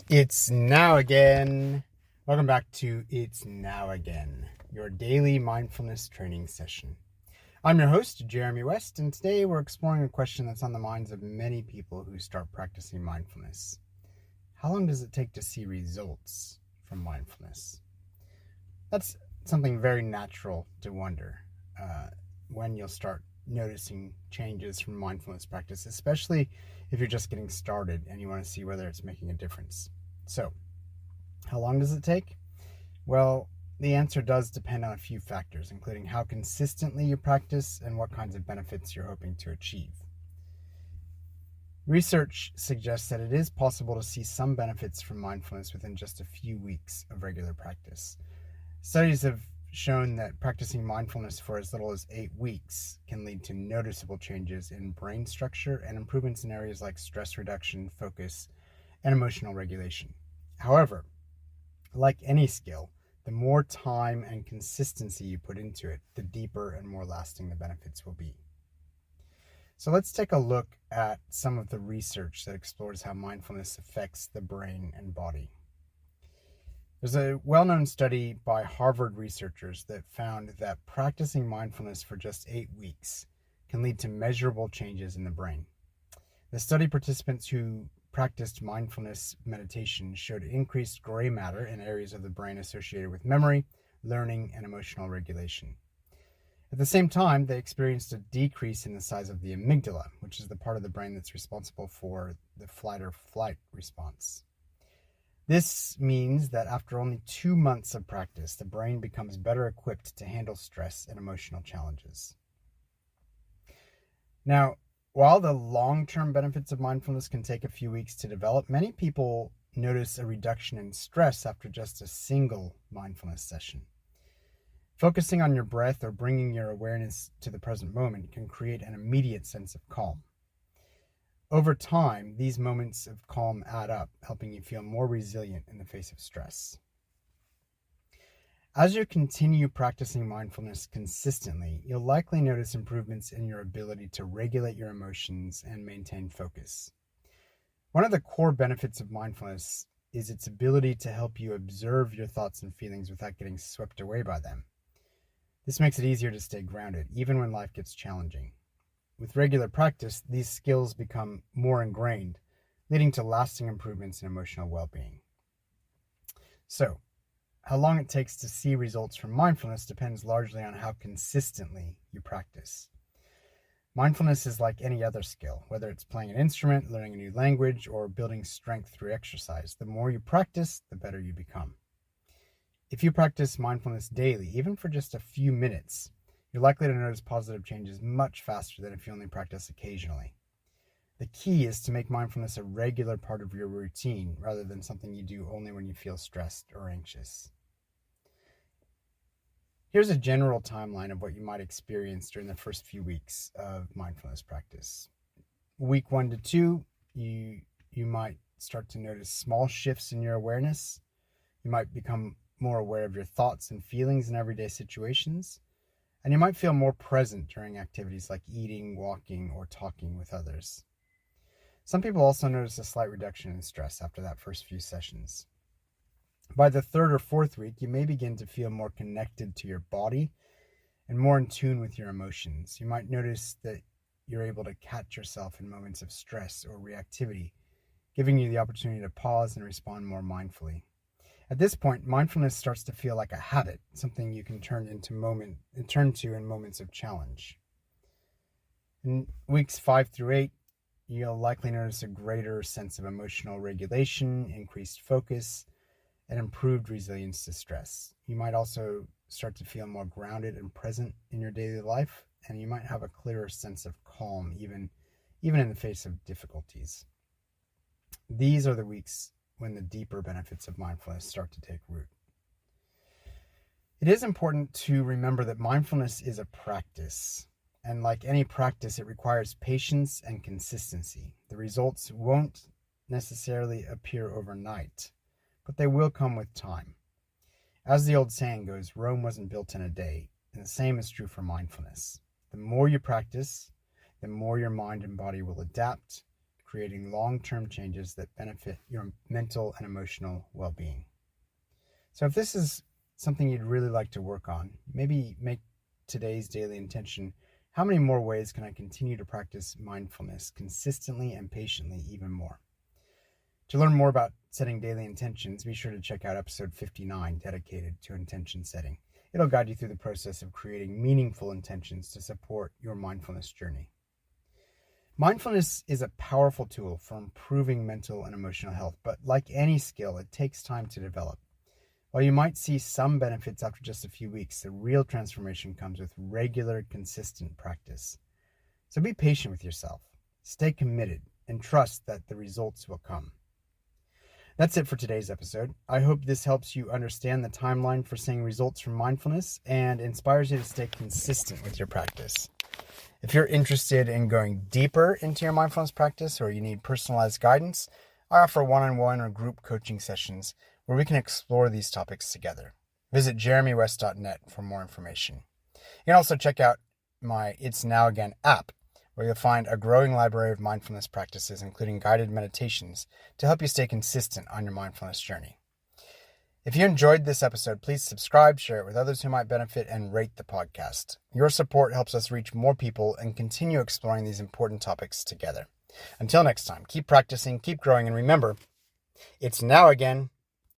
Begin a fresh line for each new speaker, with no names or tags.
It's now again. Welcome back to It's Now Again, your daily mindfulness training session. I'm your host, Jeremy West, and today we're exploring a question that's on the minds of many people who start practicing mindfulness. How long does it take to see results from mindfulness? That's something very natural to wonder when you'll start noticing changes from mindfulness practice, especially if you're just getting started and you want to see whether it's making a difference. So, how long does it take? Well, the answer does depend on a few factors, including how consistently you practice and what kinds of benefits you're hoping to achieve. Research suggests that it is possible to see some benefits from mindfulness within just a few weeks of regular practice. Studies have shown that practicing mindfulness for as little as 8 weeks can lead to noticeable changes in brain structure and improvements in areas like stress reduction, focus, and emotional regulation. However, like any skill, the more time and consistency you put into it, the deeper and more lasting the benefits will be. So let's take a look at some of the research that explores how mindfulness affects the brain and body. There's a well-known study by Harvard researchers that found that practicing mindfulness for just 8 weeks can lead to measurable changes in the brain. The study participants who practiced mindfulness meditation showed increased gray matter in areas of the brain associated with memory, learning, and emotional regulation. At the same time, they experienced a decrease in the size of the amygdala, which is the part of the brain that's responsible for the flight or flight response. This means that after only 2 months of practice, the brain becomes better equipped to handle stress and emotional challenges. Now, while the long-term benefits of mindfulness can take a few weeks to develop, many people notice a reduction in stress after just a single mindfulness session. Focusing on your breath or bringing your awareness to the present moment can create an immediate sense of calm. Over time, these moments of calm add up, helping you feel more resilient in the face of stress. As you continue practicing mindfulness consistently, you'll likely notice improvements in your ability to regulate your emotions and maintain focus. One of the core benefits of mindfulness is its ability to help you observe your thoughts and feelings without getting swept away by them. This makes it easier to stay grounded, even when life gets challenging. With regular practice, these skills become more ingrained, leading to lasting improvements in emotional well-being. So, how long it takes to see results from mindfulness depends largely on how consistently you practice. Mindfulness is like any other skill, whether it's playing an instrument, learning a new language, or building strength through exercise. The more you practice, the better you become. If you practice mindfulness daily, even for just a few minutes, you're likely to notice positive changes much faster than if you only practice occasionally. The key is to make mindfulness a regular part of your routine rather than something you do only when you feel stressed or anxious. Here's a general timeline of what you might experience during the first few weeks of mindfulness practice. Week 1 to 2, you might start to notice small shifts in your awareness. You might become more aware of your thoughts and feelings in everyday situations. And you might feel more present during activities like eating, walking, or talking with others. Some people also notice a slight reduction in stress after that first few sessions. By the 3rd or 4th week, you may begin to feel more connected to your body and more in tune with your emotions. You might notice that you're able to catch yourself in moments of stress or reactivity, giving you the opportunity to pause and respond more mindfully. At this point, mindfulness starts to feel like a habit, something you can turn to in moments of challenge. In weeks 5 through 8, you'll likely notice a greater sense of emotional regulation, increased focus, and improved resilience to stress. You might also start to feel more grounded and present in your daily life, and you might have a clearer sense of calm, even in the face of difficulties. These are the weeks when the deeper benefits of mindfulness start to take root. It is important to remember that mindfulness is a practice, and like any practice, it requires patience and consistency. The results won't necessarily appear overnight, but they will come with time. As the old saying goes, Rome wasn't built in a day, and the same is true for mindfulness. The more you practice, the more your mind and body will adapt, creating long-term changes that benefit your mental and emotional well-being. So if this is something you'd really like to work on, maybe make today's daily intention: how many more ways can I continue to practice mindfulness consistently and patiently even more? To learn more about setting daily intentions, be sure to check out episode 59, dedicated to intention setting. It'll guide you through the process of creating meaningful intentions to support your mindfulness journey. Mindfulness is a powerful tool for improving mental and emotional health, but like any skill, it takes time to develop. While you might see some benefits after just a few weeks, the real transformation comes with regular, consistent practice. So be patient with yourself, stay committed, and trust that the results will come. That's it for today's episode. I hope this helps you understand the timeline for seeing results from mindfulness and inspires you to stay consistent with your practice. If you're interested in going deeper into your mindfulness practice or you need personalized guidance, I offer one-on-one or group coaching sessions where we can explore these topics together. Visit jeremywest.net for more information. You can also check out my It's Now Again app, where you'll find a growing library of mindfulness practices, including guided meditations, to help you stay consistent on your mindfulness journey. If you enjoyed this episode, please subscribe, share it with others who might benefit, and rate the podcast. Your support helps us reach more people and continue exploring these important topics together. Until next time, keep practicing, keep growing, and remember, it's now again.